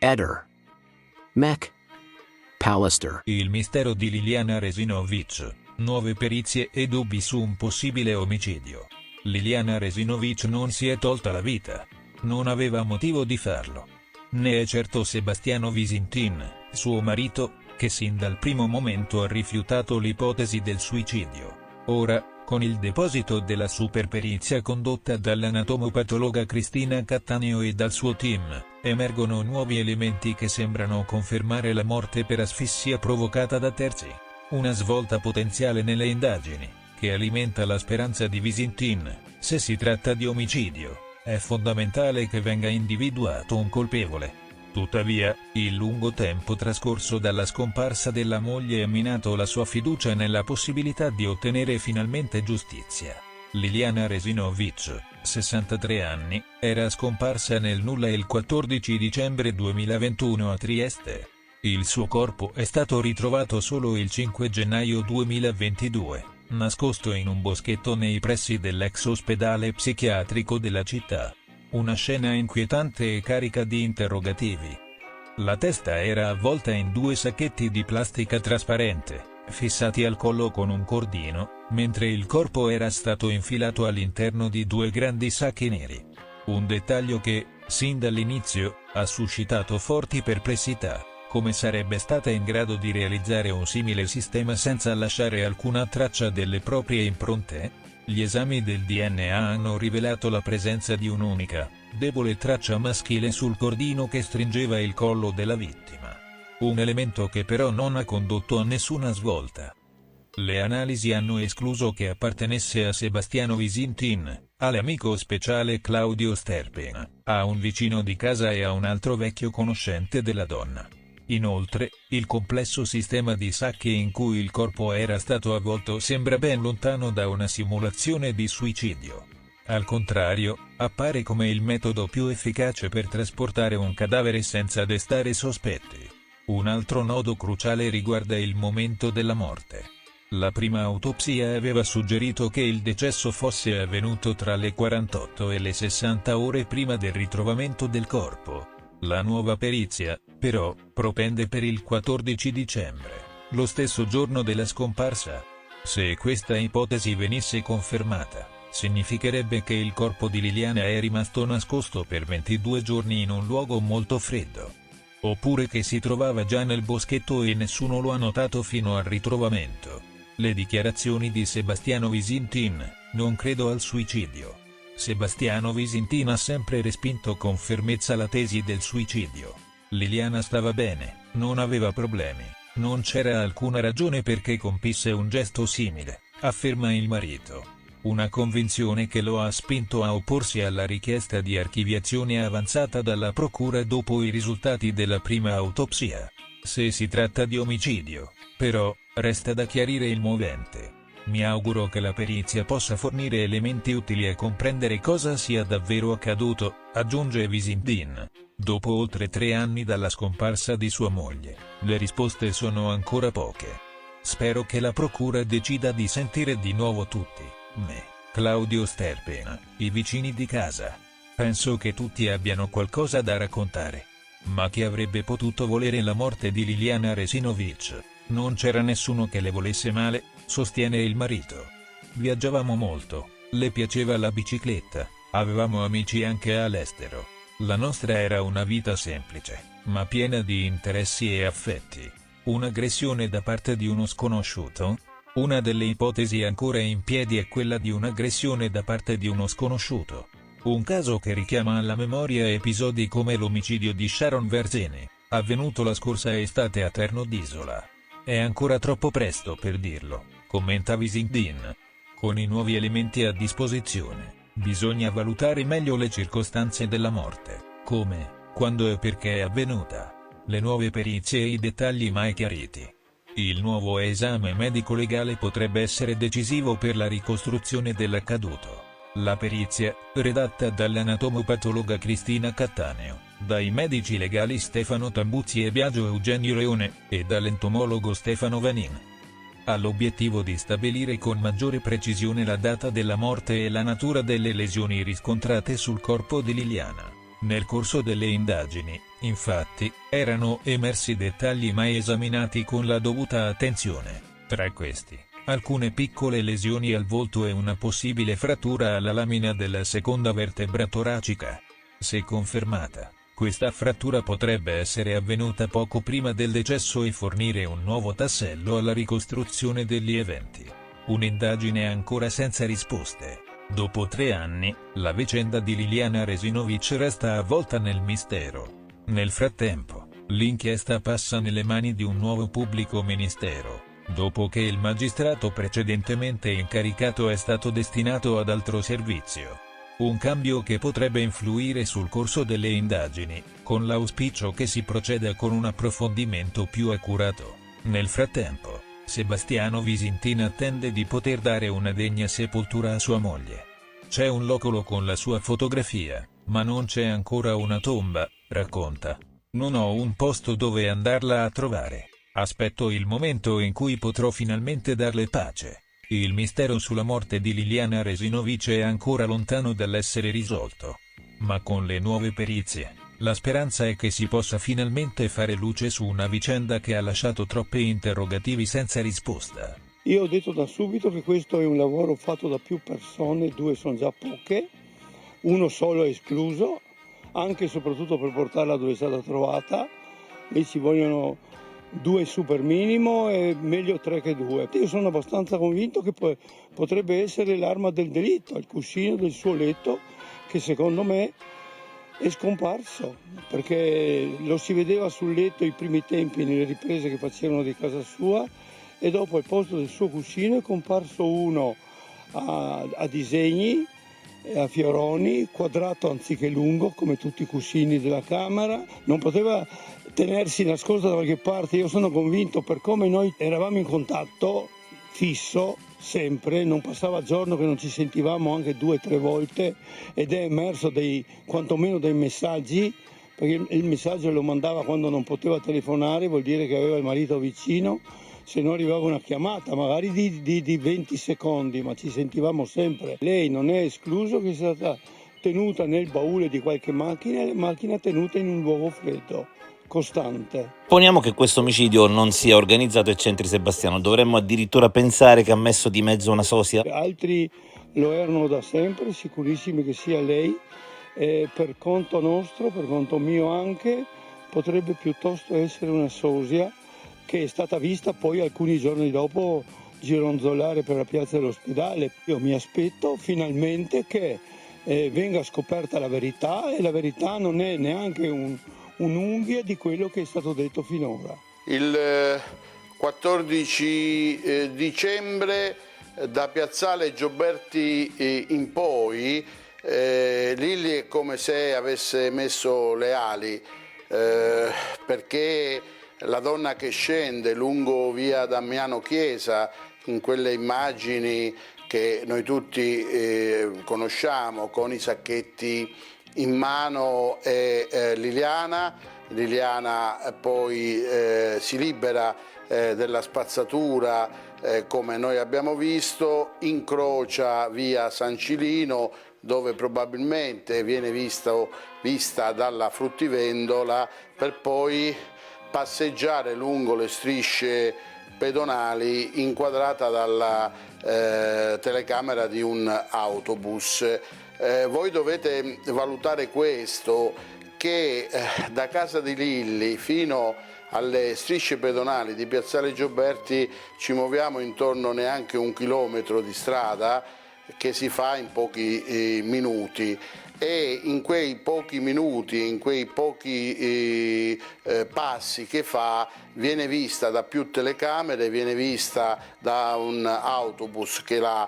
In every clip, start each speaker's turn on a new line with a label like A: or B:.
A: Eder. Mech. Pallister.
B: Il mistero di Liliana Resinovic, nuove perizie e dubbi su un possibile omicidio. Liliana Resinovic non si è tolta la vita. Non aveva motivo di farlo. Ne è certo Sebastiano Visintin, suo marito, che sin dal primo momento ha rifiutato l'ipotesi del suicidio. Ora, con il deposito della superperizia condotta dall'anatomopatologa Cristina Cattaneo e dal suo team, emergono nuovi elementi che sembrano confermare la morte per asfissia provocata da terzi. Una svolta potenziale nelle indagini, che alimenta la speranza di Visintin. Se si tratta di omicidio, è fondamentale che venga individuato un colpevole. Tuttavia, il lungo tempo trascorso dalla scomparsa della moglie ha minato la sua fiducia nella possibilità di ottenere finalmente giustizia. Liliana Resinovic, 63 anni, era scomparsa nel nulla il 14 dicembre 2021 a Trieste. Il suo corpo è stato ritrovato solo il 5 gennaio 2022, nascosto in un boschetto nei pressi dell'ex ospedale psichiatrico della città. Una scena inquietante e carica di interrogativi. La testa era avvolta in 2 sacchetti di plastica trasparente, fissati al collo con un cordino, mentre il corpo era stato infilato all'interno di 2 grandi sacchi neri. Un dettaglio che, sin dall'inizio, ha suscitato forti perplessità. Come sarebbe stata in grado di realizzare un simile sistema senza lasciare alcuna traccia delle proprie impronte? Gli esami del DNA hanno rivelato la presenza di un'unica, debole traccia maschile sul cordino che stringeva il collo della vittima. Un elemento che però non ha condotto a nessuna svolta. Le analisi hanno escluso che appartenesse a Sebastiano Visintin, all'amico speciale Claudio Sterpena, a un vicino di casa e a un altro vecchio conoscente della donna. Inoltre, il complesso sistema di sacchi in cui il corpo era stato avvolto sembra ben lontano da una simulazione di suicidio. Al contrario, appare come il metodo più efficace per trasportare un cadavere senza destare sospetti. Un altro nodo cruciale riguarda il momento della morte. La prima autopsia aveva suggerito che il decesso fosse avvenuto tra le 48 e le 60 ore prima del ritrovamento del corpo. La nuova perizia, però, propende per il 14 dicembre, lo stesso giorno della scomparsa. Se questa ipotesi venisse confermata, significherebbe che il corpo di Liliana è rimasto nascosto per 22 giorni in un luogo molto freddo. Oppure che si trovava già nel boschetto e nessuno lo ha notato fino al ritrovamento. Le dichiarazioni di Sebastiano Visintin: non credo al suicidio. Sebastiano Visintin ha sempre respinto con fermezza la tesi del suicidio. Liliana stava bene, non aveva problemi, non c'era alcuna ragione perché compisse un gesto simile, afferma il marito. Una convinzione che lo ha spinto a opporsi alla richiesta di archiviazione avanzata dalla procura dopo i risultati della prima autopsia. Se si tratta di omicidio, però, resta da chiarire il movente. Mi auguro che la perizia possa fornire elementi utili a comprendere cosa sia davvero accaduto, aggiunge Visintin. Dopo oltre 3 anni dalla scomparsa di sua moglie, le risposte sono ancora poche. Spero che la procura decida di sentire di nuovo tutti, me, Claudio Sterpena, i vicini di casa. Penso che tutti abbiano qualcosa da raccontare. Ma chi avrebbe potuto volere la morte di Liliana Resinovic? Non c'era nessuno che le volesse male, sostiene il marito. Viaggiavamo molto, le piaceva la bicicletta, avevamo amici anche all'estero. La nostra era una vita semplice, ma piena di interessi e affetti. Un'aggressione da parte di uno sconosciuto? Una delle ipotesi ancora in piedi è quella di un'aggressione da parte di uno sconosciuto. Un caso che richiama alla memoria episodi come l'omicidio di Sharon Verzeni, avvenuto la scorsa estate a Terno d'Isola. È ancora troppo presto per dirlo, commenta Visintin. Con i nuovi elementi a disposizione, bisogna valutare meglio le circostanze della morte, come, quando e perché è avvenuta, le nuove perizie e i dettagli mai chiariti. Il nuovo esame medico-legale potrebbe essere decisivo per la ricostruzione dell'accaduto. La perizia, redatta dall'anatomopatologa Cristina Cattaneo, dai medici legali Stefano Tambuzzi e Biagio Eugenio Leone, e dall'entomologo Stefano Vanin, ha l'obiettivo di stabilire con maggiore precisione la data della morte e la natura delle lesioni riscontrate sul corpo di Liliana. Nel corso delle indagini, infatti, erano emersi dettagli mai esaminati con la dovuta attenzione. Tra questi, alcune piccole lesioni al volto e una possibile frattura alla lamina della seconda vertebra toracica. Se confermata, questa frattura potrebbe essere avvenuta poco prima del decesso e fornire un nuovo tassello alla ricostruzione degli eventi. Un'indagine ancora senza risposte. Dopo 3 anni, la vicenda di Liliana Resinovic resta avvolta nel mistero. Nel frattempo, l'inchiesta passa nelle mani di un nuovo pubblico ministero, dopo che il magistrato precedentemente incaricato è stato destinato ad altro servizio. Un cambio che potrebbe influire sul corso delle indagini, con l'auspicio che si proceda con un approfondimento più accurato. Nel frattempo, Sebastiano Visintin attende di poter dare una degna sepoltura a sua moglie. C'è un locolo con la sua fotografia, ma non c'è ancora una tomba, racconta. Non ho un posto dove andarla a trovare. Aspetto il momento in cui potrò finalmente darle pace. Il mistero sulla morte di Liliana Resinovic è ancora lontano dall'essere risolto. Ma con le nuove perizie, la speranza è che si possa finalmente fare luce su una vicenda che ha lasciato troppi interrogativi senza risposta.
C: Io ho detto da subito che questo è un lavoro fatto da più persone, 2 sono già poche, uno solo è escluso, anche e soprattutto per portarla dove è stata trovata. Lì ci vogliono 2 super minimo e meglio 3 che 2. Io sono abbastanza convinto che potrebbe essere l'arma del delitto, il cuscino del suo letto, che secondo me è scomparso, perché lo si vedeva sul letto i primi tempi nelle riprese che facevano di casa sua, e dopo al posto del suo cuscino è comparso uno a disegni, a fioroni, quadrato anziché lungo, come tutti i cuscini della camera. Non poteva tenersi nascosto da qualche parte. Io sono convinto, per come noi eravamo in contatto fisso sempre, non passava giorno che non ci sentivamo anche 2 o 3 volte, ed è emerso quantomeno dei messaggi, perché il messaggio lo mandava quando non poteva telefonare, vuol dire che aveva il marito vicino. Se no arrivava una chiamata, magari di 20 secondi, ma ci sentivamo sempre. Lei non è escluso che sia stata tenuta nel baule di qualche macchina, e la macchina tenuta in un luogo freddo, costante.
D: Poniamo che questo omicidio non sia organizzato e c'entri Sebastiano, dovremmo addirittura pensare che ha messo di mezzo una sosia?
C: Altri lo erano da sempre, sicurissimi che sia lei, per conto nostro, per conto mio anche, potrebbe piuttosto essere una sosia, che è stata vista poi alcuni giorni dopo gironzolare per la piazza dell'ospedale. Io mi aspetto finalmente che venga scoperta la verità, e la verità non è neanche un'unghia di quello che è stato detto finora.
E: Il 14 dicembre da Piazzale Gioberti in poi Lilli è come se avesse messo le ali, perché la donna che scende lungo via Damiano Chiesa, in quelle immagini che noi tutti conosciamo, con i sacchetti in mano, è Liliana. Liliana poi si libera della spazzatura, come noi abbiamo visto, incrocia via San Cilino, dove probabilmente viene vista dalla fruttivendola, per poi passeggiare lungo le strisce pedonali inquadrata dalla telecamera di un autobus. Voi dovete valutare questo, che da casa di Lilli fino alle strisce pedonali di Piazzale Gioberti ci muoviamo intorno neanche 1 chilometro di strada, che si fa in pochi minuti, e in quei pochi minuti, in quei pochi passi che fa, viene vista da più telecamere, viene vista da un autobus che la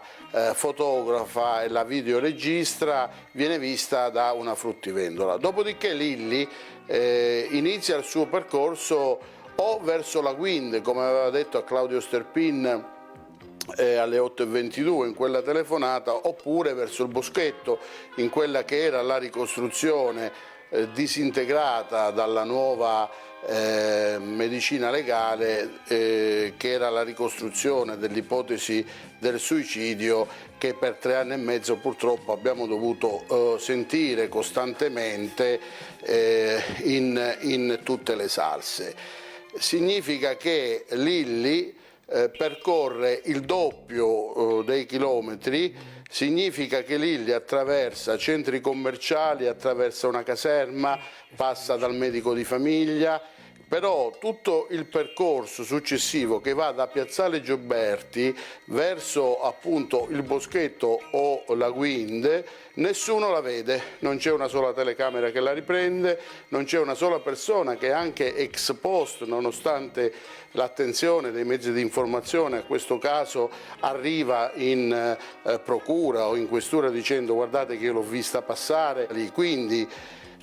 E: fotografa e la videoregistra, viene vista da una fruttivendola. Dopodiché Lilli inizia il suo percorso o verso la Guind, come aveva detto a Claudio Sterpin alle 8:22 in quella telefonata, oppure verso il Boschetto, in quella che era la ricostruzione disintegrata dalla nuova medicina legale, che era la ricostruzione dell'ipotesi del suicidio, che per 3 anni e mezzo purtroppo abbiamo dovuto sentire costantemente in tutte le salse. Significa che Lilli percorre il doppio dei chilometri, significa che Lilli attraversa centri commerciali, attraversa una caserma, passa dal medico di famiglia, però tutto il percorso successivo che va da Piazzale Gioberti verso appunto il Boschetto o la Guinde, nessuno la vede, non c'è una sola telecamera che la riprende, non c'è una sola persona che anche ex post, nonostante l'attenzione dei mezzi di informazione a questo caso, arriva in procura o in questura dicendo guardate che io l'ho vista passare lì, quindi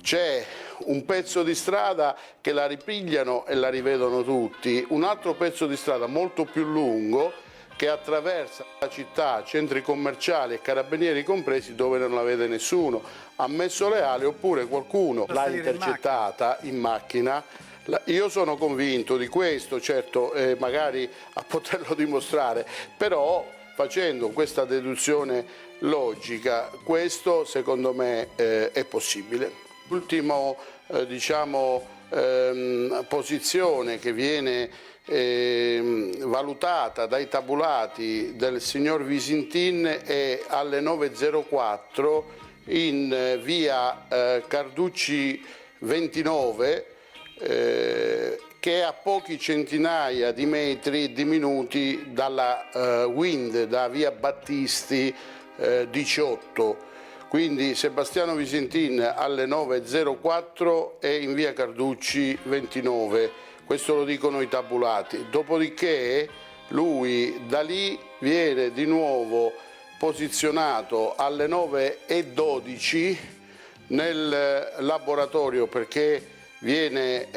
E: c'è un pezzo di strada che la ripigliano e la rivedono tutti, un altro pezzo di strada molto più lungo che attraversa la città, centri commerciali e carabinieri compresi, dove non la vede nessuno, ammesso Leale, oppure qualcuno l'ha intercettata in macchina. Io sono convinto di questo, certo, magari a poterlo dimostrare, però facendo questa deduzione logica, questo secondo me è possibile. L'ultima posizione che viene valutata dai tabulati del signor Visintin è alle 9.04 in via Carducci 29, che è a pochi centinaia di metri, di minuti dalla Wind, da via Battisti 18. Quindi Sebastiano Visintin alle 9.04 è in via Carducci 29, questo lo dicono i tabulati. Dopodiché lui da lì viene di nuovo posizionato alle 9.12 nel laboratorio, perché viene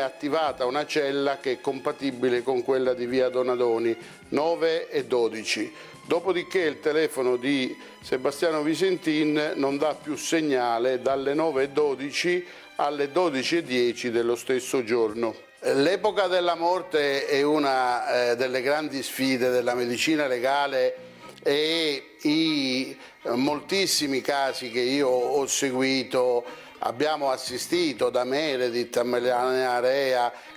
E: attivata una cella che è compatibile con quella di via Donadoni, 9.12. Dopodiché il telefono di Sebastiano Visintin non dà più segnale dalle 9.12 alle 12.10 dello stesso giorno. L'epoca della morte è una delle grandi sfide della medicina legale, e i moltissimi casi che io ho seguito, abbiamo assistito da Meredith a Melania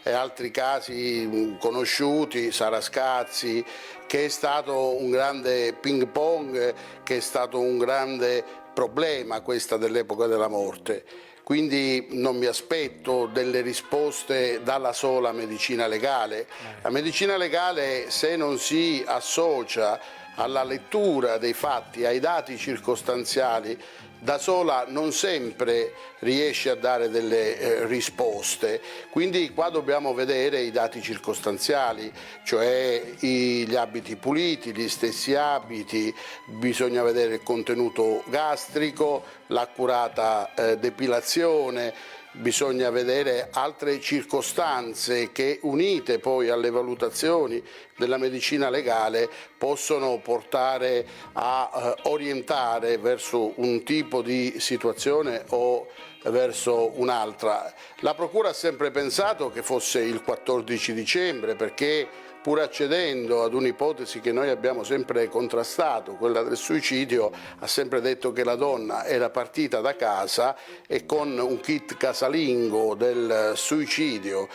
E: e altri casi conosciuti, Sarascazzi, che è stato un grande ping pong, che è stato un grande problema questa dell'epoca della morte. Quindi non mi aspetto delle risposte dalla sola medicina legale. La medicina legale, se non si associa alla lettura dei fatti, ai dati circostanziali, da sola non sempre riesce a dare delle risposte. Quindi qua dobbiamo vedere i dati circostanziali, cioè gli abiti puliti, gli stessi abiti, bisogna vedere il contenuto gastrico, l'accurata depilazione, bisogna vedere altre circostanze che, unite poi alle valutazioni della medicina legale, possono portare a orientare verso un tipo di situazione o verso un'altra. La Procura ha sempre pensato che fosse il 14 dicembre perché, pur accedendo ad un'ipotesi che noi abbiamo sempre contrastato, quella del suicidio, ha sempre detto che la donna era partita da casa e con un kit casalingo del suicidio,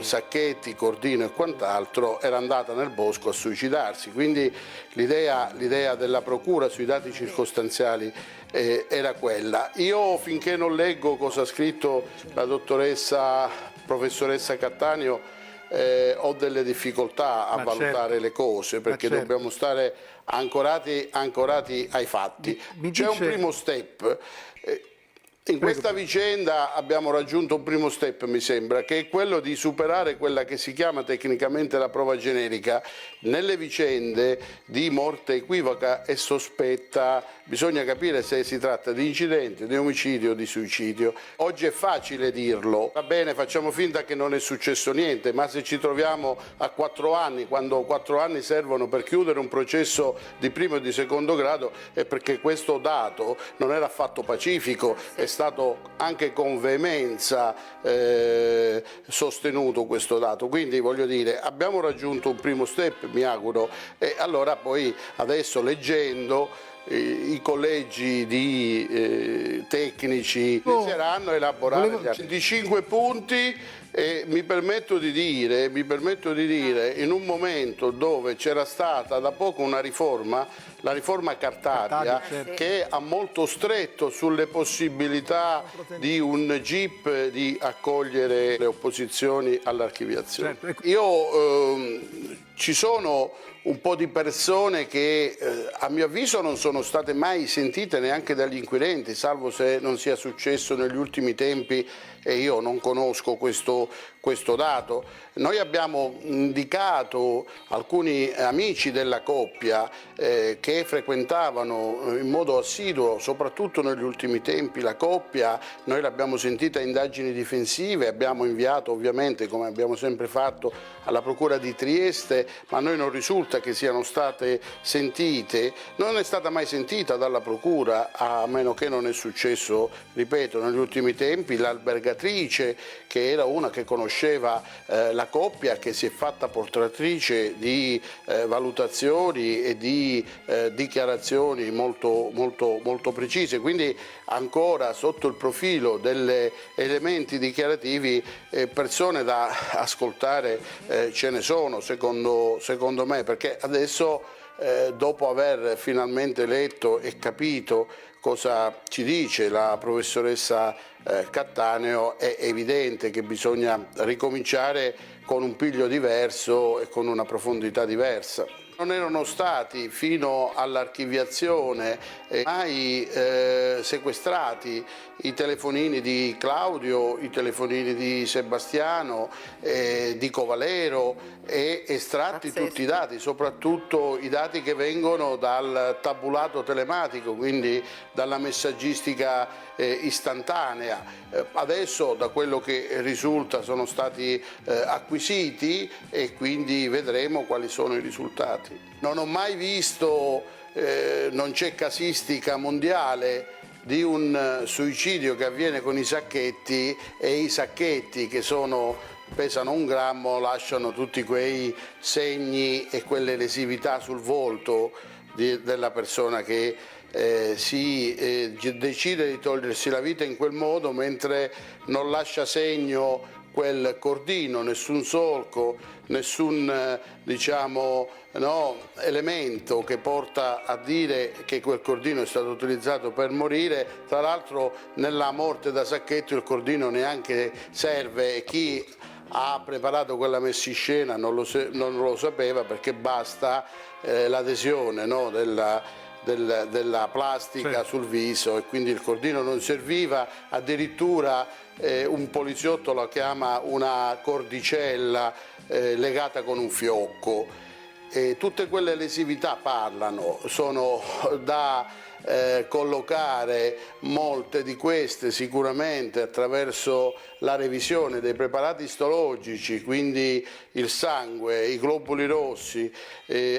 E: sacchetti, cordino e quant'altro, era andata nel bosco a suicidarsi. Quindi l'idea della Procura sui dati circostanziali era quella. Io, finché non leggo cosa ha scritto la professoressa Cattaneo, ho delle difficoltà a valutare le cose, perché dobbiamo stare ancorati ai fatti. C'è un primo step. In questa vicenda abbiamo raggiunto un primo step, mi sembra, che è quello di superare quella che si chiama tecnicamente la prova generica. Nelle vicende di morte equivoca e sospetta bisogna capire se si tratta di incidente, di omicidio o di suicidio. Oggi è facile dirlo, va bene, facciamo finta che non è successo niente, ma se ci troviamo a 4 anni, quando 4 anni servono per chiudere un processo di primo e di secondo grado, è perché questo dato non era affatto pacifico, è stato anche con veemenza sostenuto questo dato. Quindi voglio dire, abbiamo raggiunto un primo step, mi auguro, e allora poi adesso leggendo i collegi di tecnici inizieranno a elaborare gli 25 punti. E mi permetto di dire, in un momento dove c'era stata da poco una riforma, la riforma Cartabia, che ha molto stretto sulle possibilità di un GIP di accogliere le opposizioni all'archiviazione. Ci sono un po' di persone che a mio avviso non sono state mai sentite neanche dagli inquirenti, salvo se non sia successo negli ultimi tempi e io non conosco questo dato. Noi abbiamo indicato alcuni amici della coppia che frequentavano in modo assiduo, soprattutto negli ultimi tempi, la coppia. Noi l'abbiamo sentita a indagini difensive, abbiamo inviato ovviamente, come abbiamo sempre fatto, alla Procura di Trieste, ma a noi non risulta che siano state sentite. Non è stata mai sentita dalla Procura, a meno che non è successo, ripeto, negli ultimi tempi, l'albergatrice, che era una che conosceva la coppia, che si è fatta portatrice di valutazioni e di dichiarazioni molto precise. Quindi ancora sotto il profilo degli elementi dichiarativi persone da ascoltare ce ne sono, secondo me, perché adesso dopo aver finalmente letto e capito cosa ci dice la professoressa Cattaneo, è evidente che bisogna ricominciare con un piglio diverso e con una profondità diversa. Non erano stati fino all'archiviazione mai sequestrati i telefonini di Claudio, i telefonini di Sebastiano, di Covalero, e estratti tutti i dati, soprattutto i dati che vengono dal tabulato telematico, quindi dalla messaggistica istantanea. Adesso da quello che risulta sono stati acquisiti e quindi vedremo quali sono i risultati. Non ho mai visto, non c'è casistica mondiale di un suicidio che avviene con i sacchetti, e i sacchetti che pesano 1 grammo lasciano tutti quei segni e quelle lesività sul volto della persona che decide di togliersi la vita in quel modo, mentre non lascia segno quel cordino, nessun solco, nessun elemento che porta a dire che quel cordino è stato utilizzato per morire. Tra l'altro nella morte da sacchetto il cordino neanche serve, e chi ha preparato quella messiscena non lo sapeva, perché basta l'adesione della plastica sul viso, e quindi il cordino non serviva. Addirittura un poliziotto la chiama una cordicella legata con un fiocco. Tutte quelle lesività parlano, sono da collocare molte di queste sicuramente attraverso la revisione dei preparati istologici, quindi il sangue, i globuli rossi,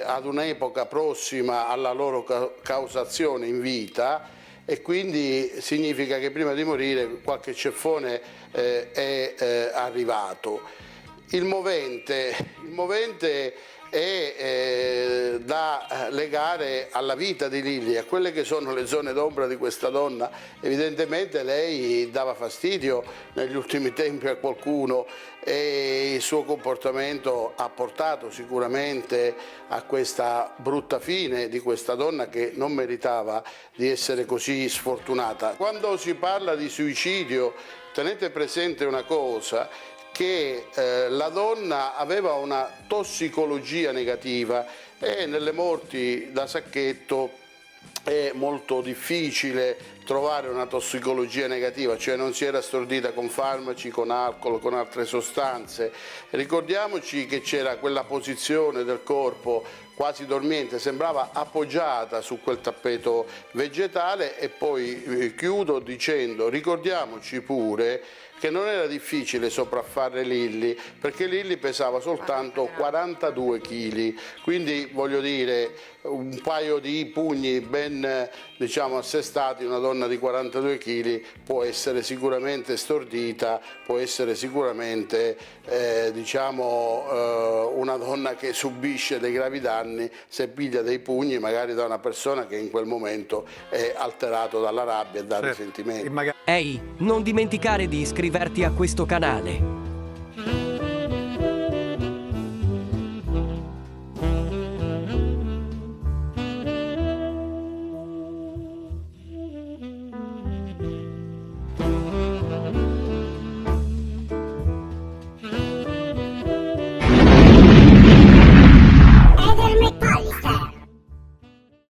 E: ad un'epoca prossima alla loro causazione in vita, e quindi significa che prima di morire qualche ceffone è arrivato. Il movente è da legare alla vita di Lily, a quelle che sono le zone d'ombra di questa donna. Evidentemente lei dava fastidio negli ultimi tempi a qualcuno, e il suo comportamento ha portato sicuramente a questa brutta fine di questa donna, che non meritava di essere così sfortunata. Quando si parla di suicidio, tenete presente una cosa, che la donna aveva una tossicologia negativa, e nelle morti da sacchetto è molto difficile trovare una tossicologia negativa, cioè non si era stordita con farmaci, con alcol, con altre sostanze. Ricordiamoci che c'era quella posizione del corpo quasi dormiente, sembrava appoggiata su quel tappeto vegetale. E poi chiudo dicendo, ricordiamoci pure che non era difficile sopraffare Lilli, perché Lilli pesava soltanto 42 kg, quindi voglio dire un paio di pugni ben assestati, una donna di 42 kg può essere sicuramente stordita, può essere sicuramente una donna che subisce dei gravi danni se piglia dei pugni magari da una persona che in quel momento è alterato dalla rabbia e dal risentimento.
F: Ehi, non dimenticare di iscriverti a questo canale.